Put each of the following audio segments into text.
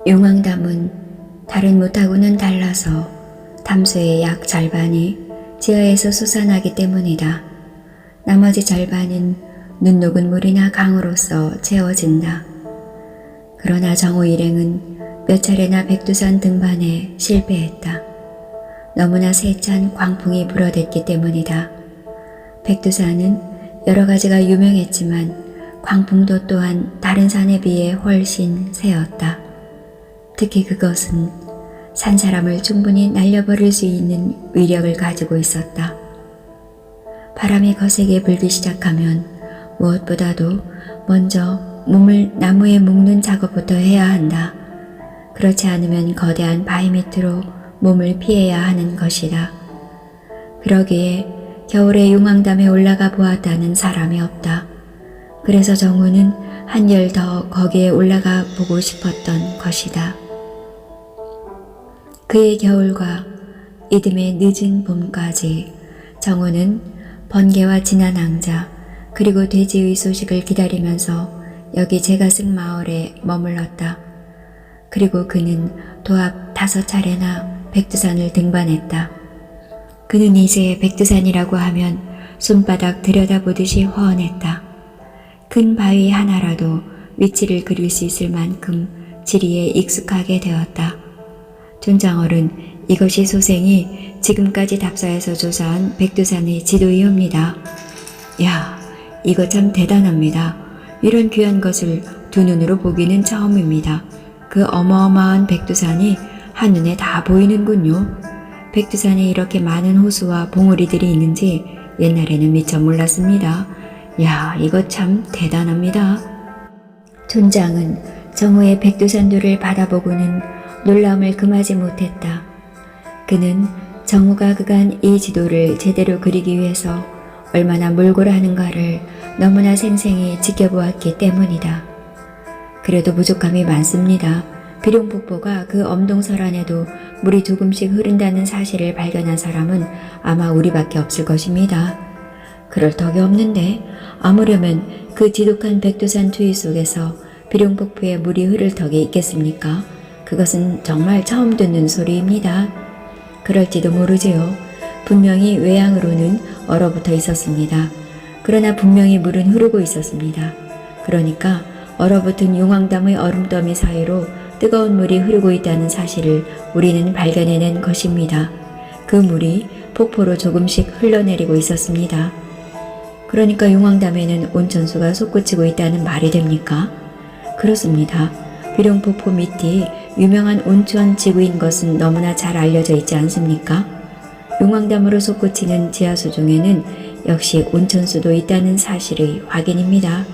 용왕담은 다른 못하고는 달라서 담소의 약 절반이 지하에서 솟아나기 때문이다. 나머지 절반은 눈 녹은 물이나 강으로서 채워진다. 그러나 정오 일행은 몇 차례나 백두산 등반에 실패했다. 너무나 세찬 광풍이 불어댔기 때문이다. 백두산은 여러 가지가 유명했지만 광풍도 또한 다른 산에 비해 훨씬 세었다. 특히 그것은 산 사람을 충분히 날려버릴 수 있는 위력을 가지고 있었다. 바람이 거세게 불기 시작하면 무엇보다도 먼저 몸을 나무에 묶는 작업부터 해야 한다. 그렇지 않으면 거대한 바위 밑으로 몸을 피해야 하는 것이다. 그러기에 겨울에 용왕담에 올라가 보았다는 사람이 없다. 그래서 정우는 한결 더 거기에 올라가 보고 싶었던 것이다. 그의 겨울과 이듬해 늦은 봄까지 정우는 번개와 진한 앙자 그리고 돼지의 소식을 기다리면서 여기 제가승 마을에 머물렀다. 그리고 그는 도합 5차례나 백두산을 등반했다. 그는 이제 백두산이라고 하면 손바닥 들여다보듯이 훤했다. 큰 바위 하나라도 위치를 그릴 수 있을 만큼 지리에 익숙하게 되었다. 촌장어른, 이것이 소생이 지금까지 답사에서 조사한 백두산의 지도이옵니다. 야, 이거 참 대단합니다. 이런 귀한 것을 두 눈으로 보기는 처음입니다. 그 어마어마한 백두산이 한눈에 다 보이는군요. 백두산에 이렇게 많은 호수와 봉우리들이 있는지 옛날에는 미처 몰랐습니다. 야, 이거 참 대단합니다. 촌장은 정우의 백두산도를 바라보고는 놀라움을 금하지 못했다. 그는 정우가 그간 이 지도를 제대로 그리기 위해서 얼마나 몰골하는가를 너무나 생생히 지켜보았기 때문이다. 그래도 부족함이 많습니다. 비룡폭포가 그 엄동설 안에도 물이 조금씩 흐른다는 사실을 발견한 사람은 아마 우리밖에 없을 것입니다. 그럴 턱이 없는데 아무려면 그 지독한 백두산 추위 속에서 비룡폭포에 물이 흐를 턱이 있겠습니까? 그것은 정말 처음 듣는 소리입니다. 그럴지도 모르지요. 분명히 외양으로는 얼어붙어 있었습니다. 그러나 분명히 물은 흐르고 있었습니다. 그러니까 얼어붙은 용왕담의 얼음더미 사이로 뜨거운 물이 흐르고 있다는 사실을 우리는 발견해낸 것입니다. 그 물이 폭포로 조금씩 흘러내리고 있었습니다. 그러니까 용왕담에는 온천수가 솟구치고 있다는 말이 됩니까? 그렇습니다. 비룡폭포 밑이 유명한 온천 지구인 것은 너무나 잘 알려져 있지 않습니까? 용왕담으로 솟구치는 지하수 중에는 역시 온천수도 있다는 사실의 확인입니다.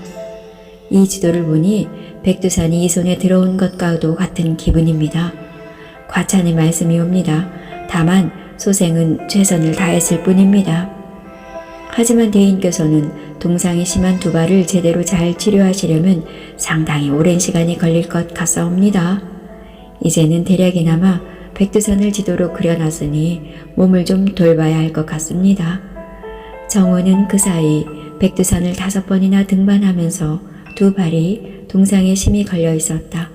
이 지도를 보니 백두산이 이 손에 들어온 것과도 같은 기분입니다. 과찬의 말씀이옵니다. 다만 소생은 최선을 다했을 뿐입니다. 하지만 대인께서는 동상이 심한 두 발을 제대로 잘 치료하시려면 상당히 오랜 시간이 걸릴 것 같사옵니다. 이제는 대략이나마 백두산을 지도로 그려놨으니 몸을 좀 돌봐야 할 것 같습니다. 정우는 그 사이 백두산을 5번이나 등반하면서 두 발이 동상에 심이 걸려 있었다.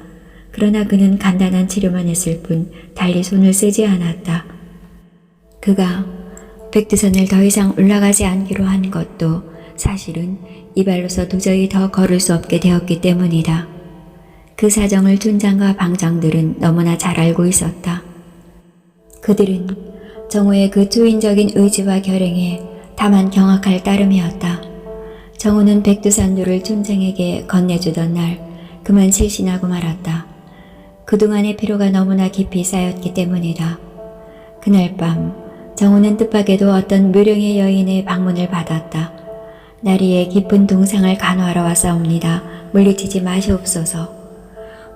그러나 그는 간단한 치료만 했을 뿐 달리 손을 쓰지 않았다. 그가 백두산을 더 이상 올라가지 않기로 한 것도 사실은 이 발로서 도저히 더 걸을 수 없게 되었기 때문이다. 그 사정을 촌장과 방장들은 너무나 잘 알고 있었다. 그들은 정우의 그 초인적인 의지와 결행에 다만 경악할 따름이었다. 정우는 백두산도를 촌장에게 건네주던 날 그만 실신하고 말았다. 그동안의 피로가 너무나 깊이 쌓였기 때문이다. 그날 밤 정우는 뜻밖에도 어떤 묘령의 여인의 방문을 받았다. 나리의 깊은 동상을 간호하러 왔사옵니다. 물리치지 마시옵소서.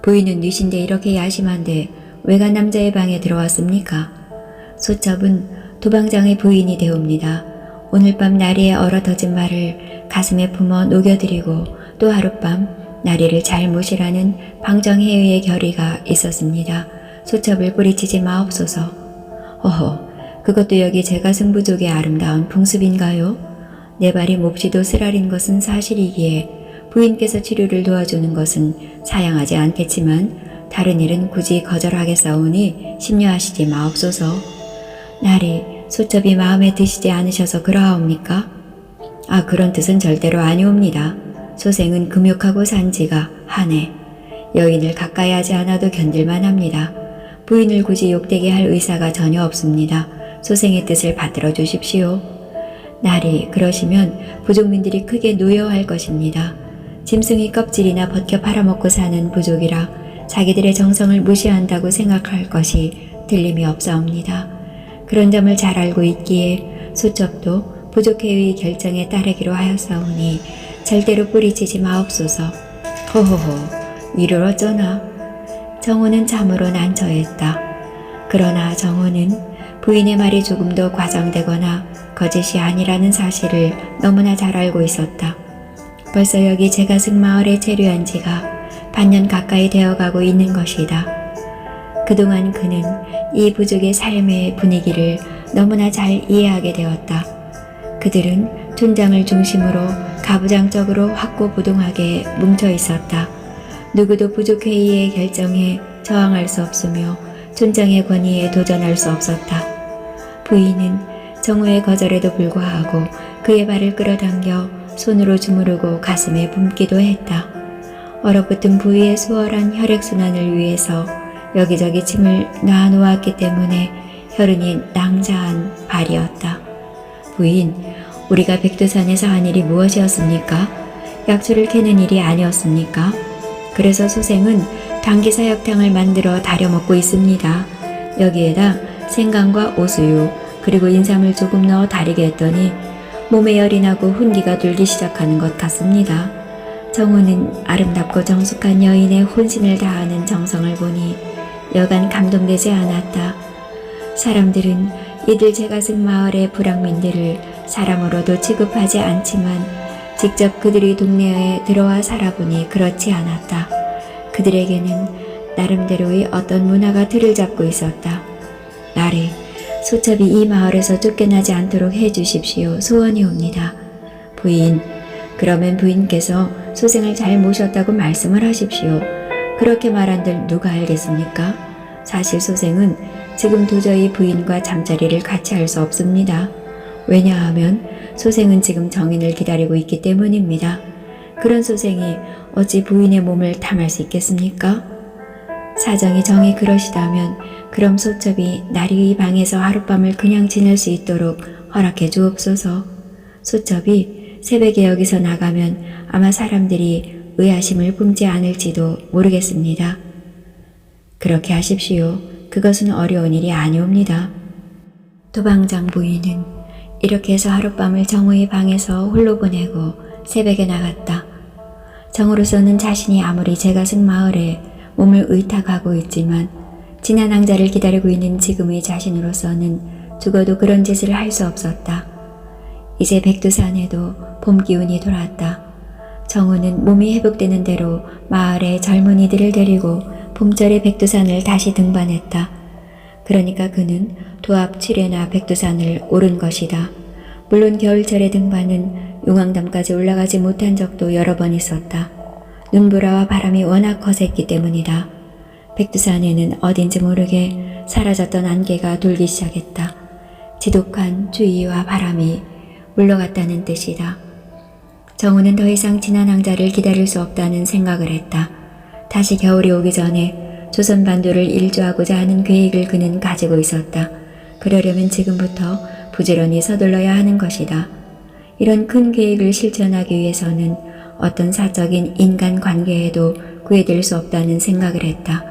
부인은 뉘신데 이렇게 야심한데 외간 남자의 방에 들어왔습니까? 소첩은 도방장의 부인이 되옵니다. 오늘 밤 나리의 얼어터진 말을 가슴에 품어 녹여드리고 또 하룻밤 나리를 잘 모시라는 방정혜의의 결의가 있었습니다. 소첩을 뿌리치지 마옵소서. 어허, 그것도 여기 제가 승부족의 아름다운 풍습인가요? 내 발이 몹시도 쓰라린 것은 사실이기에 부인께서 치료를 도와주는 것은 사양하지 않겠지만 다른 일은 굳이 거절하겠사오니 심려하시지 마옵소서. 날이 소첩이 마음에 드시지 않으셔서 그러하옵니까? 아, 그런 뜻은 절대로 아니옵니다. 소생은 금욕하고 산 지가 한 해. 여인을 가까이 하지 않아도 견딜만 합니다. 부인을 굳이 욕되게 할 의사가 전혀 없습니다. 소생의 뜻을 받들어 주십시오. 날이 그러시면 부족민들이 크게 노여워할 것입니다. 짐승이 껍질이나 벗겨 팔아먹고 사는 부족이라 자기들의 정성을 무시한다고 생각할 것이 틀림이 없사옵니다. 그런 점을 잘 알고 있기에 소첩도 부족회의 결정에 따르기로 하였사오니 절대로 뿌리치지 마옵소서. 호호호, 이를 어쩌나. 정호는 참으로 난처했다. 그러나 정호는 부인의 말이 조금 더 과장되거나 거짓이 아니라는 사실을 너무나 잘 알고 있었다. 벌써 여기 제가승 마을에 체류한 지가 반년 가까이 되어가고 있는 것이다. 그동안 그는 이 부족의 삶의 분위기를 너무나 잘 이해하게 되었다. 그들은 촌장을 중심으로 가부장적으로 확고부동하게 뭉쳐 있었다. 누구도 부족회의의 결정에 저항할 수 없으며 촌장의 권위에 도전할 수 없었다. 부인은 정우의 거절에도 불구하고 그의 발을 끌어당겨 손으로 주무르고 가슴에 붓기도 했다. 얼어붙은 부위의 수월한 혈액순환을 위해서 여기저기 침을 놔놓았기 때문에 혈흔이 낭자한 발이었다. 부인, 우리가 백두산에서 한 일이 무엇이었습니까? 약초를 캐는 일이 아니었습니까? 그래서 소생은 당기사역탕을 만들어 다려 먹고 있습니다. 여기에다 생강과 오수유 그리고 인삼을 조금 넣어 다리게 했더니 몸에 열이 나고 훈기가 돌기 시작하는 것 같습니다. 정우는 아름답고 정숙한 여인의 혼신을 다하는 정성을 보니 여간 감동되지 않았다. 사람들은 이들 제가승 마을의 불황민들을 사람으로도 취급하지 않지만 직접 그들이 동네에 들어와 살아보니 그렇지 않았다. 그들에게는 나름대로의 어떤 문화가 틀을 잡고 있었다. 날이 소첩이 이 마을에서 쫓겨나지 않도록 해주십시오. 소원이옵니다. 부인, 그러면 부인께서 소생을 잘 모셨다고 말씀을 하십시오. 그렇게 말한들 누가 알겠습니까? 사실 소생은 지금 도저히 부인과 잠자리를 같이 할 수 없습니다. 왜냐하면 소생은 지금 정인을 기다리고 있기 때문입니다. 그런 소생이 어찌 부인의 몸을 탐할 수 있겠습니까? 사정이 정이 그러시다면 그럼 소첩이 나리의 방에서 하룻밤을 그냥 지낼 수 있도록 허락해 주옵소서. 소첩이 새벽에 여기서 나가면 아마 사람들이 의아심을 품지 않을지도 모르겠습니다. 그렇게 하십시오. 그것은 어려운 일이 아니옵니다. 도방장 부인은 이렇게 해서 하룻밤을 정우의 방에서 홀로 보내고 새벽에 나갔다. 정우로서는 자신이 아무리 제가승 마을에 몸을 의탁하고 있지만 지난 낭자를 기다리고 있는 지금의 자신으로서는 죽어도 그런 짓을 할 수 없었다. 이제 백두산에도 봄 기운이 돌아왔다. 정우는 몸이 회복되는 대로 마을의 젊은이들을 데리고 봄철에 백두산을 다시 등반했다. 그러니까 그는 도합 7회나 백두산을 오른 것이다. 물론 겨울철의 등반은 용왕담까지 올라가지 못한 적도 여러 번 있었다. 눈보라와 바람이 워낙 거셌기 때문이다. 백두산에는 어딘지 모르게 사라졌던 안개가 돌기 시작했다. 지독한 추위와 바람이 물러갔다는 뜻이다. 정우는 더 이상 지난 낭자를 기다릴 수 없다는 생각을 했다. 다시 겨울이 오기 전에 조선 반도를 일주하고자 하는 계획을 그는 가지고 있었다. 그러려면 지금부터 부지런히 서둘러야 하는 것이다. 이런 큰 계획을 실천하기 위해서는 어떤 사적인 인간관계에도 구애될 수 없다는 생각을 했다.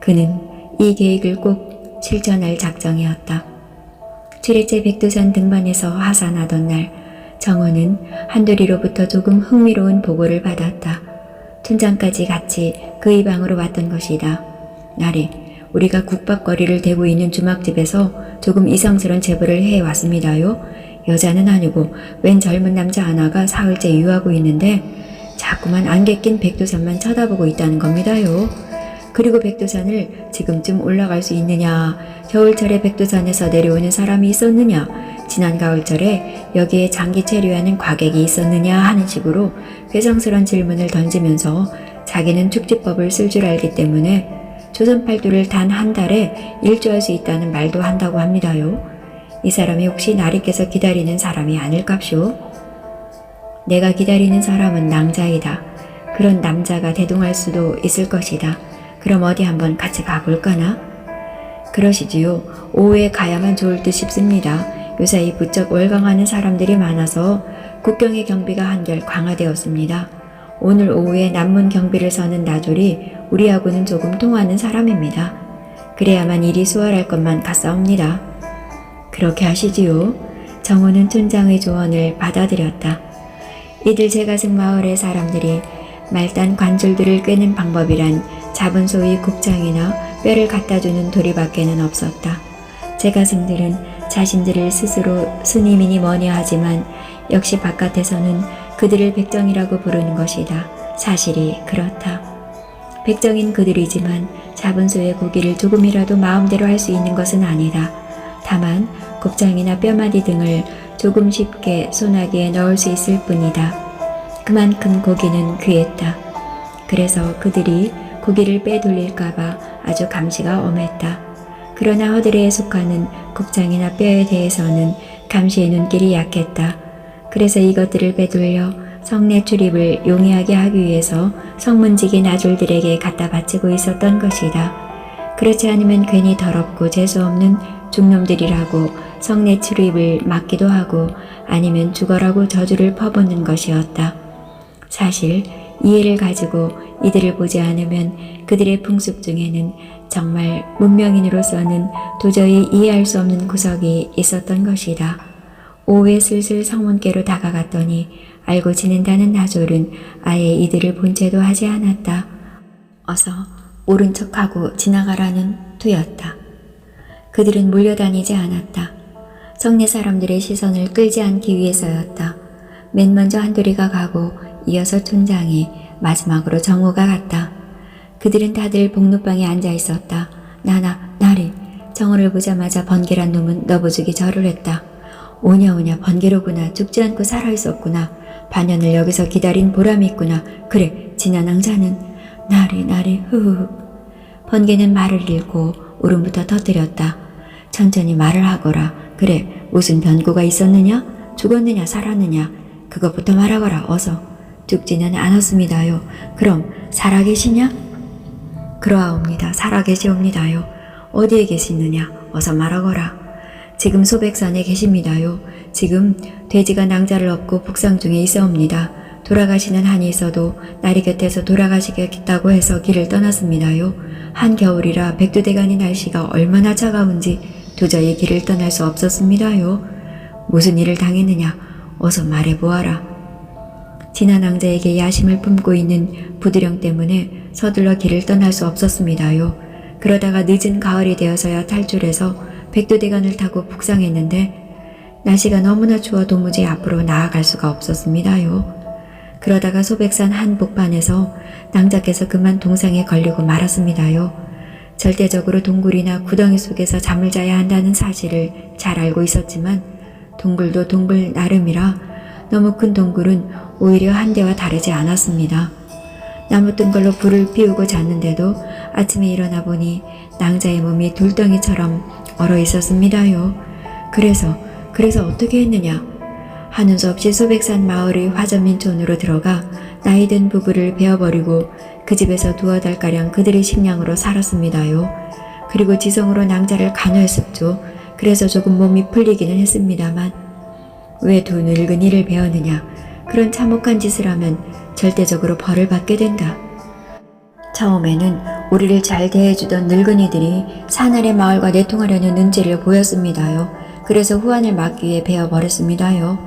그는 이 계획을 꼭 실천할 작정이었다. 7회째 백두산 등반에서 하산하던 날 정호는 한돌이로부터 조금 흥미로운 보고를 받았다. 촌장까지 같이 그의 방으로 왔던 것이다. 날이 우리가 국밥거리를 대고 있는 주막집에서 조금 이상스런 제보를 해왔습니다요. 여자는 아니고 웬 젊은 남자 하나가 사흘째 유하고 있는데 자꾸만 안개 낀 백두산만 쳐다보고 있다는 겁니다요. 그리고 백두산을 지금쯤 올라갈 수 있느냐, 겨울철에 백두산에서 내려오는 사람이 있었느냐, 지난 가을철에 여기에 장기 체류하는 과객이 있었느냐 하는 식으로 괴상스런 질문을 던지면서 자기는 축지법을 쓸 줄 알기 때문에 조선팔도를 단 한 달에 일주할 수 있다는 말도 한다고 합니다요. 이 사람이 혹시 나리께서 기다리는 사람이 아닐깝쇼? 내가 기다리는 사람은 낭자이다. 그런 남자가 대동할 수도 있을 것이다. 그럼 어디 한번 같이 가볼까나? 그러시지요. 오후에 가야만 좋을 듯 싶습니다. 요사이 부쩍 월강하는 사람들이 많아서 국경의 경비가 한결 강화되었습니다. 오늘 오후에 남문 경비를 서는 나졸이 우리하고는 조금 통하는 사람입니다. 그래야만 일이 수월할 것만 같사옵니다. 그렇게 하시지요. 정호는 촌장의 조언을 받아들였다. 이들 제가승 마을의 사람들이 말단 관줄들을 꿰는 방법이란 잡은 소의 곱창이나 뼈를 갖다주는 도리밖에는 없었다. 제가승들은 자신들을 스스로 스님이니 뭐니 하지만 역시 바깥에서는 그들을 백정이라고 부르는 것이다. 사실이 그렇다. 백정인 그들이지만 잡은 소의 고기를 조금이라도 마음대로 할 수 있는 것은 아니다. 다만 곱창이나 뼈마디 등을 조금 쉽게 소나기에 넣을 수 있을 뿐이다. 그만큼 고기는 귀했다. 그래서 그들이 고기를 빼돌릴까봐 아주 감시가 엄했다. 그러나 허들에 속하는 곱창이나 뼈에 대해서는 감시의 눈길이 약했다. 그래서 이것들을 빼돌려 성내 출입을 용이하게 하기 위해서 성문지기 나졸들에게 갖다 바치고 있었던 것이다. 그렇지 않으면 괜히 더럽고 재수없는 중놈들이라고 성내 출입을 막기도 하고 아니면 죽어라고 저주를 퍼붓는 것이었다. 사실 이해를 가지고 이들을 보지 않으면 그들의 풍습 중에는 정말 문명인으로서는 도저히 이해할 수 없는 구석이 있었던 것이다. 오후에 슬슬 성문께로 다가갔더니 알고 지낸다는 나졸은 아예 이들을 본 채도 하지 않았다. 어서 모른 척하고 지나가라는 투였다. 그들은 몰려다니지 않았다. 성내 사람들의 시선을 끌지 않기 위해서였다. 맨 먼저 한돌이가 가고 이어서 촌장이 마지막으로 정호가 갔다. 그들은 다들 복로방에 앉아 있었다. 나리. 정호를 보자마자 번개란 놈은 너부죽이 절을 했다. 오냐 번개로구나. 죽지 않고 살아있었구나. 반년을 여기서 기다린 보람이 있구나. 그래 진야낭자는 나리 흐흐. 번개는 말을 잃고 울음부터 터뜨렸다. 천천히 말을 하거라. 그래 무슨 변고가 있었느냐? 죽었느냐 살았느냐? 그것부터 말하거라. 어서. 죽지는 않았습니다요. 그럼 살아계시냐? 그러하옵니다. 살아계시옵니다요. 어디에 계시느냐? 어서 말하거라. 지금 소백산에 계십니다요. 지금 돼지가 낭자를 업고 북상 중에 있어옵니다. 돌아가시는 한이 있어도 나리 곁에서 돌아가시겠다고 해서 길을 떠났습니다요. 한겨울이라 백두대간의 날씨가 얼마나 차가운지 도저히 길을 떠날 수 없었습니다요. 무슨 일을 당했느냐? 어서 말해보아라. 진한왕자에게 야심을 품고 있는 부두령 때문에 서둘러 길을 떠날 수 없었습니다요. 그러다가 늦은 가을이 되어서야 탈출해서 백두대간을 타고 북상했는데 날씨가 너무나 추워 도무지 앞으로 나아갈 수가 없었습니다요. 그러다가 소백산 한복판에서 낭자께서 그만 동상에 걸리고 말았습니다요. 절대적으로 동굴이나 구덩이 속에서 잠을 자야 한다는 사실을 잘 알고 있었지만 동굴도 동굴 나름이라 너무 큰 동굴은 오히려 한대와 다르지 않았습니다. 나무 뜬 걸로 불을 피우고 잤는데도 아침에 일어나 보니 낭자의 몸이 돌덩이처럼 얼어 있었습니다요. 그래서 어떻게 했느냐? 하는 수 없이 소백산 마을의 화전민촌으로 들어가 나이든 부부를 베어버리고 그 집에서 두어 달가량 그들의 식량으로 살았습니다요. 그리고 지성으로 낭자를 간호했었죠. 그래서 조금 몸이 풀리기는 했습니다만 왜 두 늙은이를 베었느냐? 그런 참혹한 짓을 하면 절대적으로 벌을 받게 된다. 처음에는 우리를 잘 대해주던 늙은이들이 사나리 마을과 내통하려는 눈치를 보였습니다요. 그래서 후환을 막기 위해 베어버렸습니다요.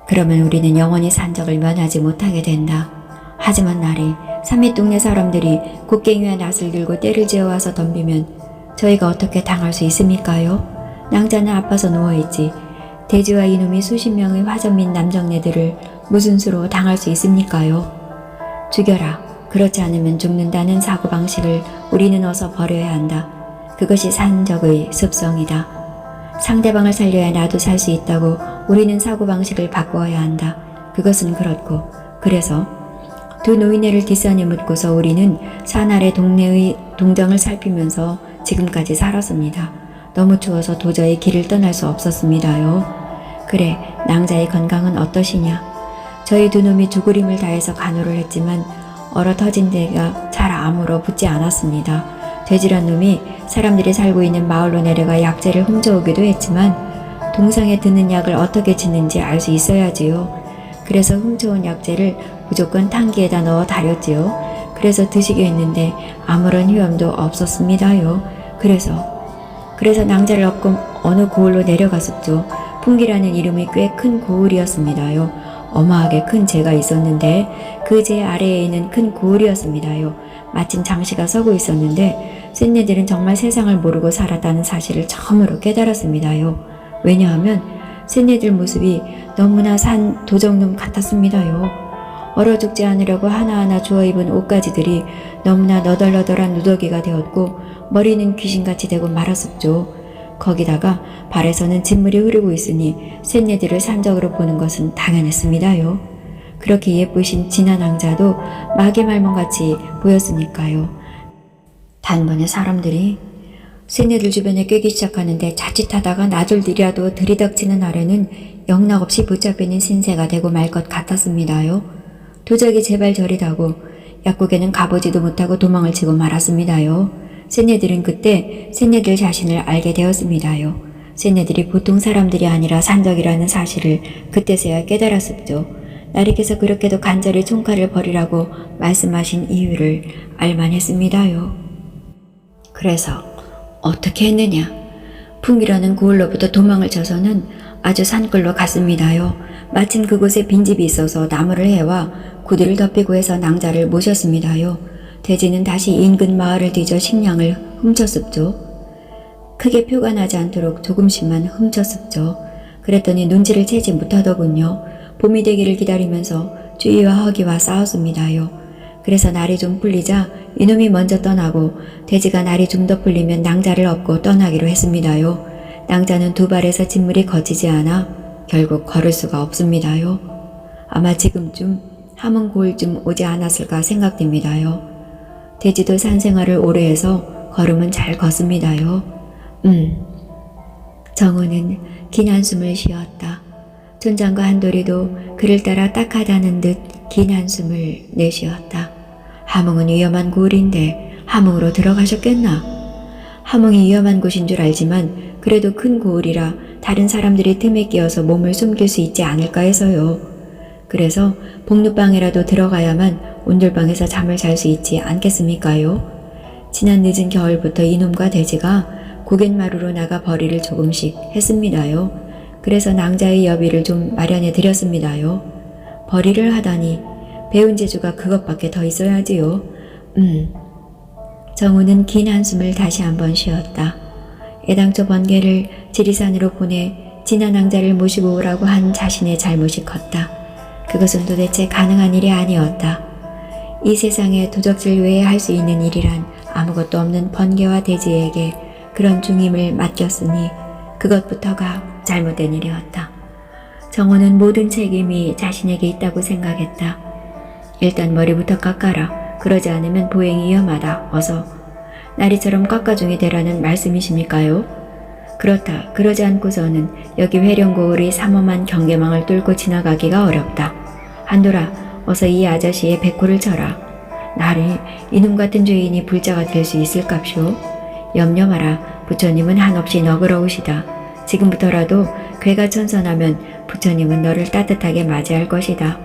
그러면 우리는 영원히 산적을 면하지 못하게 된다. 하지만 나리, 삼미 동네 사람들이 곡괭이와 낫을 들고 떼를 지어와서 덤비면 저희가 어떻게 당할 수 있습니까요? 낭자는 아파서 누워있지. 돼지와 이놈이 수십 명의 화전민 남정네들을 무슨 수로 당할 수 있습니까요? 죽여라. 그렇지 않으면 죽는다는 사고방식을 우리는 어서 버려야 한다. 그것이 산적의 습성이다. 상대방을 살려야 나도 살 수 있다고 우리는 사고방식을 바꾸어야 한다. 그것은 그렇고 그래서 두 노인네를 뒷산에 묻고서 우리는 산 아래 동네의 동정을 살피면서 지금까지 살았습니다. 너무 추워서 도저히 길을 떠날 수 없었습니다요. 그래, 낭자의 건강은 어떠시냐? 저희 두 놈이 죽으림을 다해서 간호를 했지만 얼어 터진 데가 잘 아물어 붙지 않았습니다. 돼지란 놈이 사람들이 살고 있는 마을로 내려가 약재를 훔쳐오기도 했지만 동상에 드는 약을 어떻게 짓는지 알 수 있어야지요. 그래서 훔쳐온 약재를 무조건 탕기에다 넣어 다렸지요. 그래서 드시게 했는데 아무런 위험도 없었습니다요. 그래서 낭자를 업고 어느 고을로 내려갔었죠. 풍기라는 이름이 꽤 큰 고을이었습니다요. 어마하게 큰 재가 있었는데 그 재 아래에 있는 큰 고을이었습니다요. 마침 장씨가 서고 있었는데 쇳내들은 정말 세상을 모르고 살았다는 사실을 처음으로 깨달았습니다요. 왜냐하면 쇳내들 모습이 너무나 산 도적놈 같았습니다요. 얼어 죽지 않으려고 하나하나 주워입은 옷가지들이 너무나 너덜너덜한 누더기가 되었고 머리는 귀신같이 되고 말았었죠. 거기다가 발에서는 진물이 흐르고 있으니 쇳내들을 산적으로 보는 것은 당연했습니다요. 그렇게 예쁘신 진한 낭자도 마개 말멍같이 보였으니까요. 단번에 사람들이 쇳내들 주변에 꿰기 시작하는데 자칫하다가 나돌들이라도 들이닥치는 아래는 영락없이 붙잡히는 신세가 되고 말 것 같았습니다요. 도적이 제발 저리다고 약국에는 가보지도 못하고 도망을 치고 말았습니다요. 쇳내들은 그때 쇳내들 자신을 알게 되었습니다요. 쇳내들이 보통 사람들이 아니라 산적이라는 사실을 그때서야 깨달았었죠. 나리께서 그렇게도 간절히 총칼을 버리라고 말씀하신 이유를 알만했습니다요. 그래서 어떻게 했느냐? 풍기라는 고을로부터 도망을 쳐서는 아주 산골로 갔습니다요. 마침 그곳에 빈집이 있어서 나무를 해와 구두를 덮이고 해서 낭자를 모셨습니다요. 돼지는 다시 인근 마을을 뒤져 식량을 훔쳤었죠. 크게 표가 나지 않도록 조금씩만 훔쳤었죠. 그랬더니 눈치를 채지 못하더군요. 봄이 되기를 기다리면서 주위와 허기와 싸웠습니다요. 그래서 날이 좀 풀리자 이놈이 먼저 떠나고 돼지가 날이 좀 더 풀리면 낭자를 업고 떠나기로 했습니다요. 낭자는 두 발에서 진물이 거치지 않아 결국 걸을 수가 없습니다요. 아마 지금쯤 함흥 고을쯤 오지 않았을까 생각됩니다요. 돼지도 산생활을 오래 해서 걸음은 잘 걷습니다요. 정우는 긴 한숨을 쉬었다. 촌장과 한돌이도 그를 따라 딱하다는 듯 긴 한숨을 내쉬었다. 함흥은 위험한 고을인데 함흥으로 들어가셨겠나? 함흥이 위험한 곳인 줄 알지만 그래도 큰 고을이라 다른 사람들이 틈에 끼어서 몸을 숨길 수 있지 않을까 해서요. 그래서 복룻방에라도 들어가야만 온돌방에서 잠을 잘 수 있지 않겠습니까요? 지난 늦은 겨울부터 이놈과 돼지가 고갯마루로 나가 벌이를 조금씩 했습니다요. 그래서 낭자의 여비를 좀 마련해 드렸습니다요. 벌이를 하다니 배운 재주가 그것밖에 더 있어야지요. 정우는 긴 한숨을 다시 한번 쉬었다. 애당초 번개를 지리산으로 보내 진한 낭자를 모시고 오라고 한 자신의 잘못이 컸다. 그것은 도대체 가능한 일이 아니었다. 이 세상에 도적질 외에 할 수 있는 일이란 아무것도 없는 번개와 돼지에게 그런 중임을 맡겼으니 그것부터가 잘못된 일이었다. 정호는 모든 책임이 자신에게 있다고 생각했다. 일단 머리부터 깎아라. 그러지 않으면 보행이 위험하다. 어서. 나리처럼 깎아중이 되라는 말씀이십니까요? 그렇다. 그러지 않고서는 여기 회령고을의 삼엄한 경계망을 뚫고 지나가기가 어렵다. 한돌아, 어서 이 아저씨의 백호를 쳐라. 나리, 이놈 같은 죄인이 불자가 될 수 있을깝쇼? 염려 마라. 부처님은 한없이 너그러우시다. 지금부터라도 괴가 천선하면 부처님은 너를 따뜻하게 맞이할 것이다.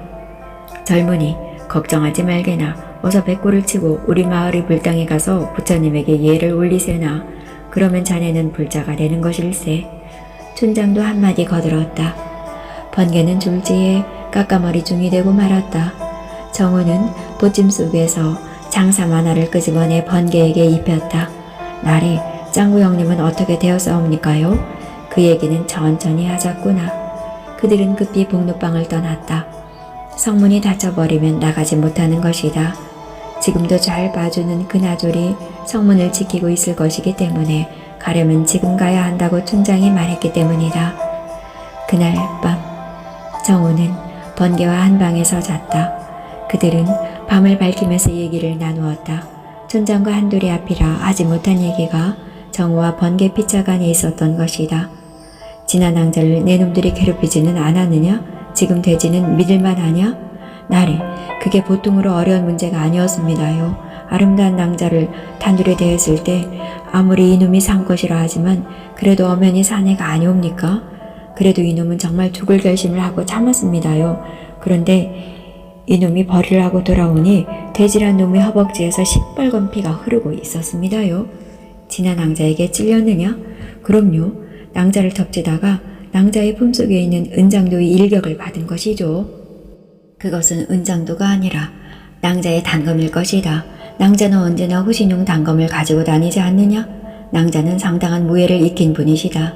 젊은이, 걱정하지 말게나. 어서 백호를 치고 우리 마을의 불당에 가서 부처님에게 예를 올리세나. 그러면 자네는 불자가 되는 것일세. 촌장도 한마디 거들었다. 번개는 졸지에 깎아머리 중이 되고 말았다. 정우는 보찜 속에서 장삼 하나를 끄집어내 번개에게 입혔다. 나리, 짱구 형님은 어떻게 되었사옵니까요? 그 얘기는 천천히 하자꾸나. 그들은 급히 복룻방을 떠났다. 성문이 닫혀버리면 나가지 못하는 것이다. 지금도 잘 봐주는 그나졸이 성문을 지키고 있을 것이기 때문에 가려면 지금 가야 한다고 촌장이 말했기 때문이다. 그날 밤 정우는 번개와 한 방에서 잤다. 그들은 밤을 밝히면서 얘기를 나누었다. 촌장과 한돌이 앞이라 하지 못한 얘기가 정우와 번개 피차간에 있었던 것이다. 지난 낭자를 내 놈들이 괴롭히지는 않았느냐? 지금 돼지는 믿을만하냐? 나래, 그게 보통으로 어려운 문제가 아니었습니다요. 아름다운 낭자를 단둘이 대했을 때 아무리 이놈이 산 것이라 하지만 그래도 엄연히 사내가 아니옵니까? 그래도 이놈은 정말 죽을 결심을 하고 참았습니다요. 그런데 이놈이 벌이를 하고 돌아오니 돼지란 놈의 허벅지에서 시뻘건 피가 흐르고 있었습니다요. 지난 낭자에게 찔렸느냐? 그럼요. 낭자를 덮치다가 낭자의 품속에 있는 은장도의 일격을 받은 것이죠. 그것은 은장도가 아니라 낭자의 단검일 것이다. 낭자는 언제나 후신용 단검을 가지고 다니지 않느냐? 낭자는 상당한 무예를 익힌 분이시다.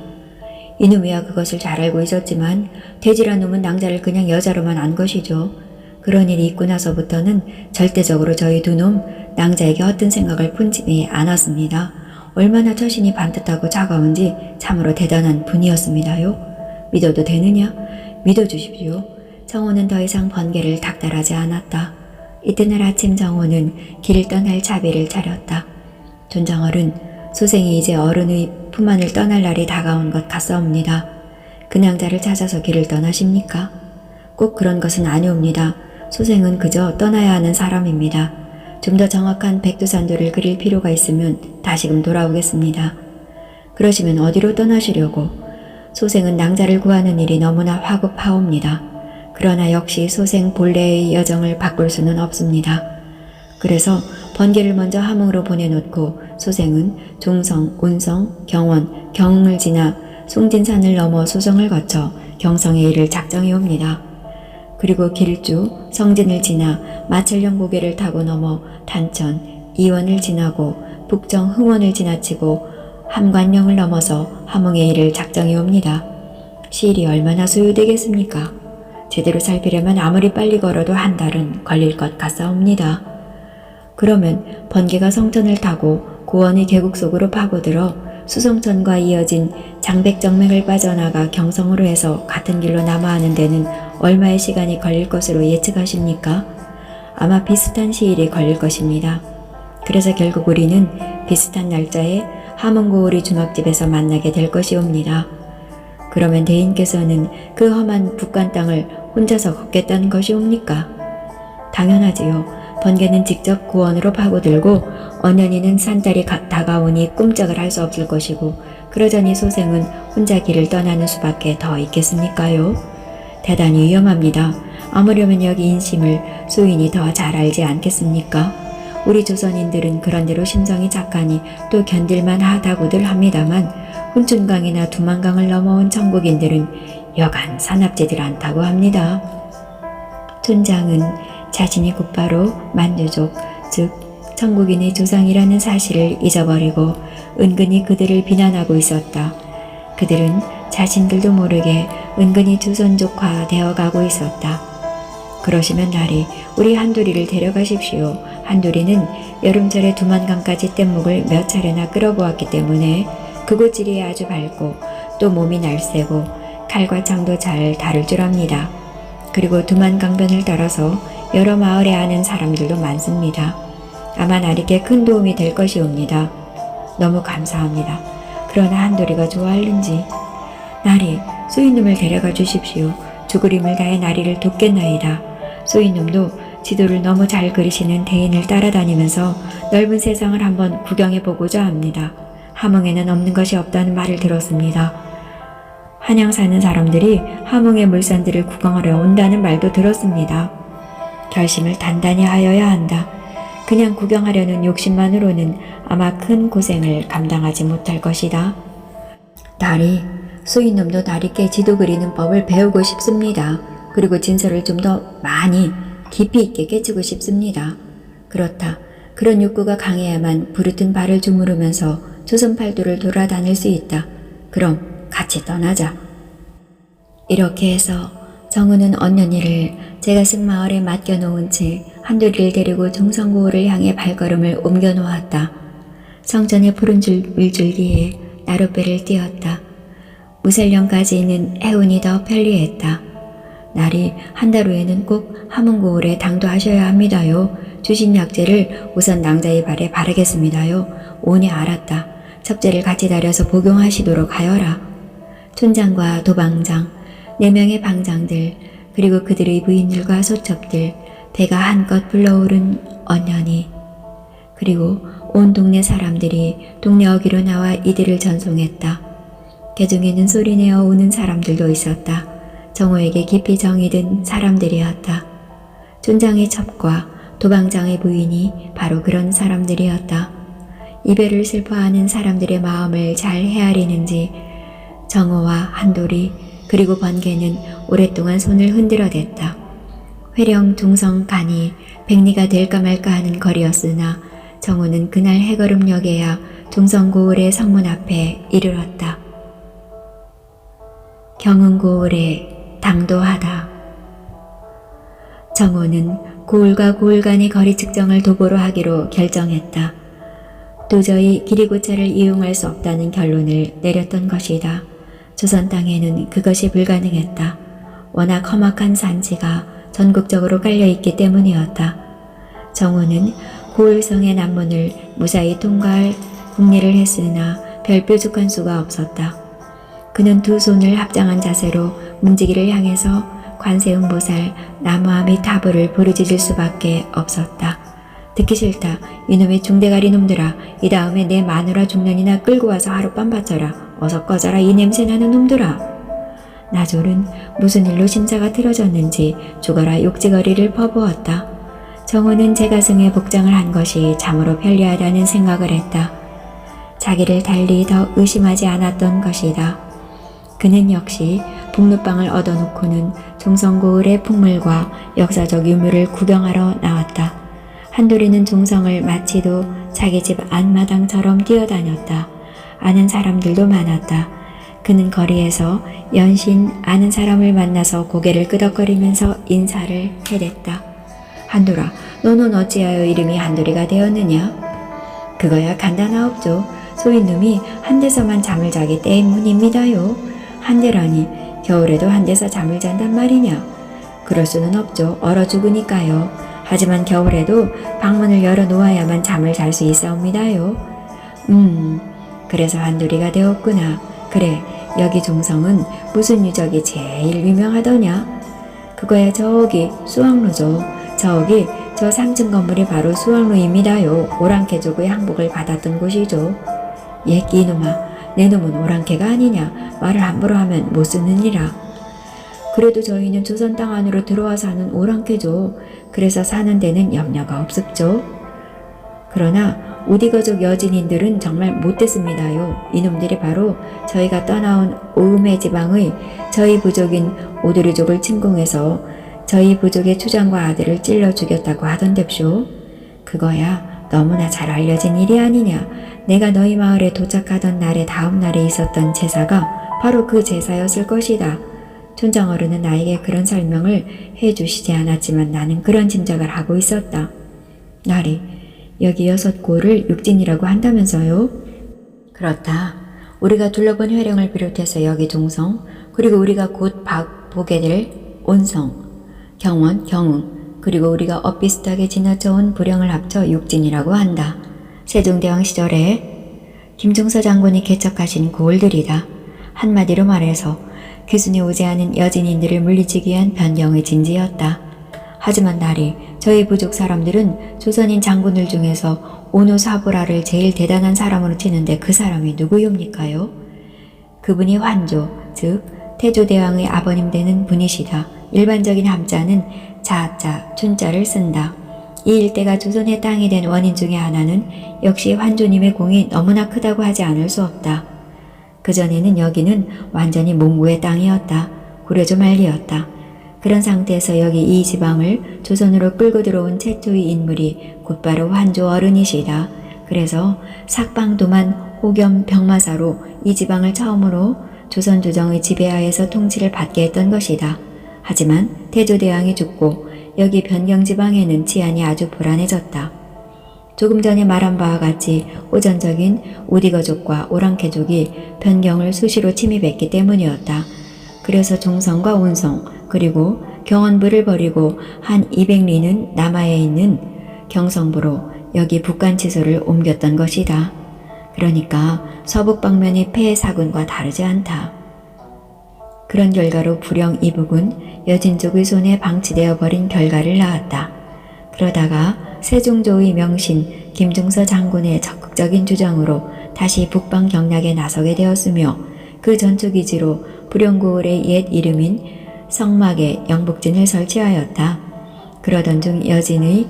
이놈이야 그것을 잘 알고 있었지만 돼지란 놈은 낭자를 그냥 여자로만 안 것이죠. 그런 일이 있고 나서부터는 절대적으로 저희 두 놈 낭자에게 어떤 생각을 품지 않았습니다. 얼마나 처신이 반듯하고 차가운지 참으로 대단한 분이었습니다요. 믿어도 되느냐? 믿어주십시오. 정호는 더 이상 번개를 닥달하지 않았다. 이튿날 아침 정호는 길을 떠날 차비를 차렸다. 존장어른, 소생이 이제 어른의 품 안을 떠날 날이 다가온 것 같사옵니다. 그 낭자를 찾아서 길을 떠나십니까? 꼭 그런 것은 아니옵니다. 소생은 그저 떠나야 하는 사람입니다. 좀 더 정확한 백두산도를 그릴 필요가 있으면 다시금 돌아오겠습니다. 그러시면 어디로 떠나시려고? 소생은 낭자를 구하는 일이 너무나 화급하옵니다. 그러나 역시 소생 본래의 여정을 바꿀 수는 없습니다. 그래서 번개를 먼저 함흥으로 보내놓고 소생은 종성, 온성, 경원, 경흥을 지나 송진산을 넘어 소성을 거쳐 경성에 이를 작정해 옵니다. 그리고 길주, 성진을 지나 마철령 고개를 타고 넘어 단천, 이원을 지나고 북정 흥원을 지나치고 함관령을 넘어서 함흥에 이를 작정해 옵니다. 시일이 얼마나 소요되겠습니까? 제대로 살피려면 아무리 빨리 걸어도 한 달은 걸릴 것 같사옵니다. 그러면 번개가 성천을 타고 고원의 계곡 속으로 파고들어 수성천과 이어진 장백정맥을 빠져나가 경성으로 해서 같은 길로 남아하는 데는 얼마의 시간이 걸릴 것으로 예측하십니까? 아마 비슷한 시일이 걸릴 것입니다. 그래서 결국 우리는 비슷한 날짜에 함흥고우리 주막집에서 만나게 될 것이옵니다. 그러면 대인께서는 그 험한 북간 땅을 혼자서 걷겠다는 것이옵니까? 당연하지요. 번개는 직접 고원으로 파고들고 언연이는 산딸이 다가오니 꼼짝을 할 수 없을 것이고 그러자니 소생은 혼자 길을 떠나는 수밖에 더 있겠습니까요? 대단히 위험합니다. 아무려면 여기 인심을 소인이 더 잘 알지 않겠습니까? 우리 조선인들은 그런대로 심성이 착하니 또 견딜만 하다고들 합니다만 훈춘강이나 두만강을 넘어온 천국인들은 여간 사납지들 않다고 합니다. 촌장은 자신이 곧바로 만두족, 즉 천국인의 조상이라는 사실을 잊어버리고 은근히 그들을 비난하고 있었다. 그들은 자신들도 모르게 은근히 조선족화 되어가고 있었다. 그러시면 나리, 우리 한돌이를 데려가십시오. 한돌이는 여름철에 두만강까지 뗏목을 몇 차례나 끌어보았기 때문에 그곳질이 아주 밝고 또 몸이 날쌔고 칼과 창도 잘 다룰 줄 압니다. 그리고 두만강변을 따라서 여러 마을에 아는 사람들도 많습니다. 아마 나리께 큰 도움이 될 것이옵니다. 너무 감사합니다. 그러나 한돌이가 좋아할는지. 나리, 소인놈을 데려가 주십시오. 죽을 힘을 다해 나리를 돕겠나이다. 소인놈도 지도를 너무 잘 그리시는 대인을 따라다니면서 넓은 세상을 한번 구경해보고자 합니다. 함흥에는 없는 것이 없다는 말을 들었습니다. 한양 사는 사람들이 함흥의 물산들을 구경하러 온다는 말도 들었습니다. 결심을 단단히 하여야 한다. 그냥 구경하려는 욕심만으로는 아마 큰 고생을 감당하지 못할 것이다. 나리, 소인놈도 나리께 지도 그리는 법을 배우고 싶습니다. 그리고 진설을 좀 더 많이 깊이 있게 깨치고 싶습니다. 그렇다. 그런 욕구가 강해야만 부르튼 발을 주무르면서 조선 팔도를 돌아다닐 수 있다. 그럼 같이 떠나자. 이렇게 해서 정우는 언년이를 제가승 마을에 맡겨놓은 채 한돌이를 데리고 종성고을을 향해 발걸음을 옮겨놓았다. 성전의 푸른 물줄기에 나룻배를 띄웠다. 무설령까지 있는 해운이 더 편리했다. 날이 한 달 후에는 꼭 함흥고을에 당도하셔야 합니다요. 주신 약재를 우선 낭자의 발에 바르겠습니다요. 오니 알았다. 첩제를 같이 다려서 복용하시도록 하여라. 촌장과 도방장, 4명의 방장들, 그리고 그들의 부인들과 소첩들, 배가 한껏 불러오른 언년이, 그리고 온 동네 사람들이 동네 어귀로 나와 이들을 전송했다. 개중에는 소리내어 우는 사람들도 있었다. 정호에게 깊이 정이 든 사람들이었다. 촌장의 첩과 도방장의 부인이 바로 그런 사람들이었다. 이별을 슬퍼하는 사람들의 마음을 잘 헤아리는지 정호와 한돌이 그리고 번개는 오랫동안 손을 흔들어댔다. 회령 중성 간이 백리가 될까 말까 하는 거리였으나 정호는 그날 해걸음역에야 중성고을의 성문 앞에 이르렀다. 경흥고을에 당도하다. 정호는 고을과 고을 간의 거리 측정을 도보로 하기로 결정했다. 도저히 기리고차를 이용할 수 없다는 결론을 내렸던 것이다. 조선 땅에는 그것이 불가능했다. 워낙 험악한 산지가 전국적으로 깔려있기 때문이었다. 정호는 고을성의 남문을 무사히 통과할 국리를 했으나 별 뾰족한 수가 없었다. 그는 두 손을 합장한 자세로 문지기를 향해서 관세음보살 나무아 및 타부를 부르짖을 수밖에 없었다. 듣기 싫다. 이놈의 중대가리 놈들아. 이 다음에 내 마누라 중년이나 끌고 와서 하룻밤 바쳐라. 어서 꺼져라 이 냄새나는 놈들아. 나졸은 무슨 일로 심사가 틀어졌는지 죽어라 욕지거리를 퍼부었다. 정호는 제 가슴에 복장을 한 것이 참으로 편리하다는 생각을 했다. 자기를 달리 더 의심하지 않았던 것이다. 그는 역시 북루방을 얻어놓고는 종성고을의 풍물과 역사적 유물을 구경하러 나왔다. 한돌이는 종성을 마치도 자기 집 안마당처럼 뛰어다녔다. 아는 사람들도 많았다. 그는 거리에서 연신 아는 사람을 만나서 고개를 끄덕거리면서 인사를 해댔다. 한돌아, 너는 어찌하여 이름이 한돌이가 되었느냐? 그거야 간단하옵죠. 소인놈이 한 데서만 잠을 자기 때문입니다요. 한 데라니 겨울에도 한 데서 잠을 잔단 말이냐? 그럴 수는 없죠. 얼어 죽으니까요. 하지만 겨울에도 방문을 열어 놓아야만 잠을 잘 수 있사옵니다요. 그래서 한돌이가 되었구나. 그래, 여기 종성은 무슨 유적이 제일 유명하더냐? 그거야 저기 수왕루죠. 저기 저 3층 건물이 바로 수왕루입니다요. 오랑캐족의 항복을 받았던 곳이죠. 예, 이놈아. 내 놈은 오랑캐가 아니냐. 말을 함부로 하면 못 쓰느니라. 그래도 저희는 조선 땅 안으로 들어와 사는 오랑캐죠. 그래서 사는 데는 염려가 없었죠. 그러나 우디거족 여진인들은 정말 못됐습니다요. 이놈들이 바로 저희가 떠나온 오음의 지방의 저희 부족인 오두리족을 침공해서 저희 부족의 추장과 아들을 찔러 죽였다고 하던뎁쇼. 그거야 너무나 잘 알려진 일이 아니냐. 내가 너희 마을에 도착하던 날의 다음 날에 있었던 제사가 바로 그 제사였을 것이다. 촌장 어른은 나에게 그런 설명을 해주시지 않았지만 나는 그런 짐작을 하고 있었다. 나리, 여기 6고를 육진이라고 한다면서요? 그렇다. 우리가 둘러본 회령을 비롯해서 여기 종성, 그리고 우리가 곧 보게 될 온성, 경원, 경흥, 그리고 우리가 엇비슷하게 지나쳐온 부령을 합쳐 육진이라고 한다. 세종대왕 시절에 김종서 장군이 개척하신 고을들이다. 한마디로 말해서 귀순이 오지 않은 여진인들을 물리치기 위한 변경의 진지였다. 하지만 나리, 저희 부족 사람들은 조선인 장군들 중에서 오노사부라를 제일 대단한 사람으로 치는데 그 사람이 누구입니까요? 그분이 환조, 즉 태조대왕의 아버님 되는 분이시다. 일반적인 함자는 자자, 춘자를 쓴다. 이 일대가 조선의 땅이 된 원인 중에 하나는 역시 환조님의 공이 너무나 크다고 하지 않을 수 없다. 그전에는 여기는 완전히 몽고의 땅이었다. 고려조 말리였다. 그런 상태에서 여기 이 지방을 조선으로 끌고 들어온 최초의 인물이 곧바로 환조 어른이시다. 그래서 삭방도만 호겸 병마사로 이 지방을 처음으로 조선 조정의 지배하에서 통치를 받게 했던 것이다. 하지만 태조대왕이 죽고 여기 변경지방에는 치안이 아주 불안해졌다. 조금 전에 말한 바와 같이 호전적인 우디거족과 오랑캐족이 변경을 수시로 침입했기 때문이었다. 그래서 종성과 온성 그리고 경원부를 버리고 한 200리는 남하에 있는 경성부로 여기 북간치소를 옮겼던 것이다. 그러니까 서북 방면이 폐해 사군과 다르지 않다. 그런 결과로 불영 이북은 여진족의 손에 방치되어 버린 결과를 낳았다. 그러다가 세종조의 명신 김중서 장군의 적극적인 주장으로 다시 북방 경략에 나서게 되었으며 그 전투기지로 불영고을의 옛 이름인 성막에 영북진을 설치하였다. 그러던 중 여진의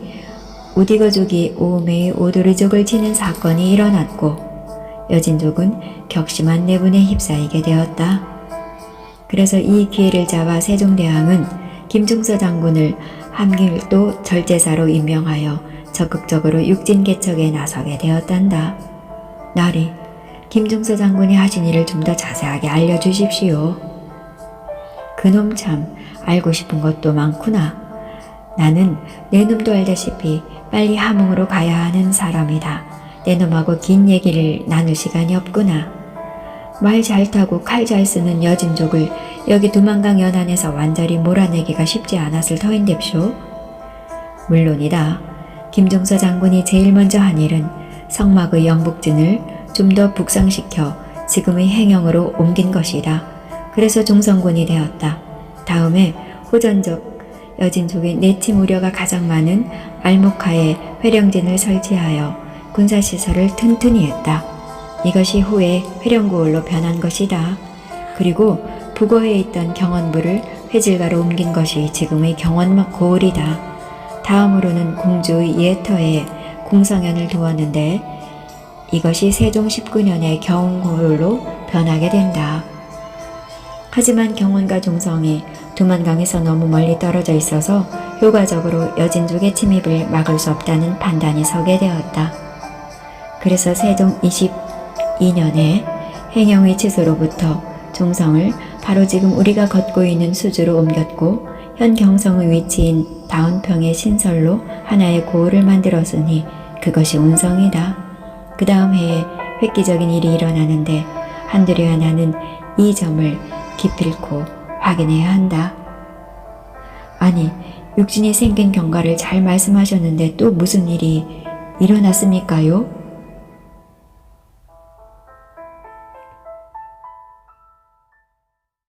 우디거족이 오음의 오도리족을 치는 사건이 일어났고 여진족은 격심한 내분에 휩싸이게 되었다. 그래서 이 기회를 잡아 세종대왕은 김중서 장군을 함길도 절제사로 임명하여 적극적으로 육진개척에 나서게 되었단다. 나리, 김중서 장군이 하신 일을 좀 더 자세하게 알려주십시오. 그놈 참 알고 싶은 것도 많구나. 나는 내 놈도 알다시피 빨리 함흥으로 가야 하는 사람이다. 내 놈하고 긴 얘기를 나눌 시간이 없구나. 말 잘 타고 칼 잘 쓰는 여진족을 여기 두만강 연안에서 완전히 몰아내기가 쉽지 않았을 터인뎁쇼. 물론이다. 김중서 장군이 제일 먼저 한 일은 성막의 영북진을 좀 더 북상시켜 지금의 행영으로 옮긴 것이다. 그래서 종성군이 되었다. 다음에 호전족 여진족의 내침 우려가 가장 많은 알목하에 회령진을 설치하여 군사시설을 튼튼히 했다. 이것이 후에 회령고을로 변한 것이다. 그리고 북어에 있던 경원부를 회질가로 옮긴 것이 지금의 경원고을이다. 다음으로는 공주의 예터에 궁성현을 두었는데 이것이 세종 19년에 경원고을로 변하게 된다. 하지만 경원과 종성이 두만강에서 너무 멀리 떨어져 있어서 효과적으로 여진족의 침입을 막을 수 없다는 판단이 서게 되었다. 그래서 세종 22년에 행영의 취소로부터 종성을 바로 지금 우리가 걷고 있는 수주로 옮겼고 현 경성의 위치인 다운평의 신설로 하나의 고을을 만들었으니 그것이 운성이다. 그 다음 해에 획기적인 일이 일어나는데 한두려야 나는 이 점을 기필코 확인해야 한다. 아니, 육진이 생긴 경과를 잘 말씀하셨는데 또 무슨 일이 일어났습니까요?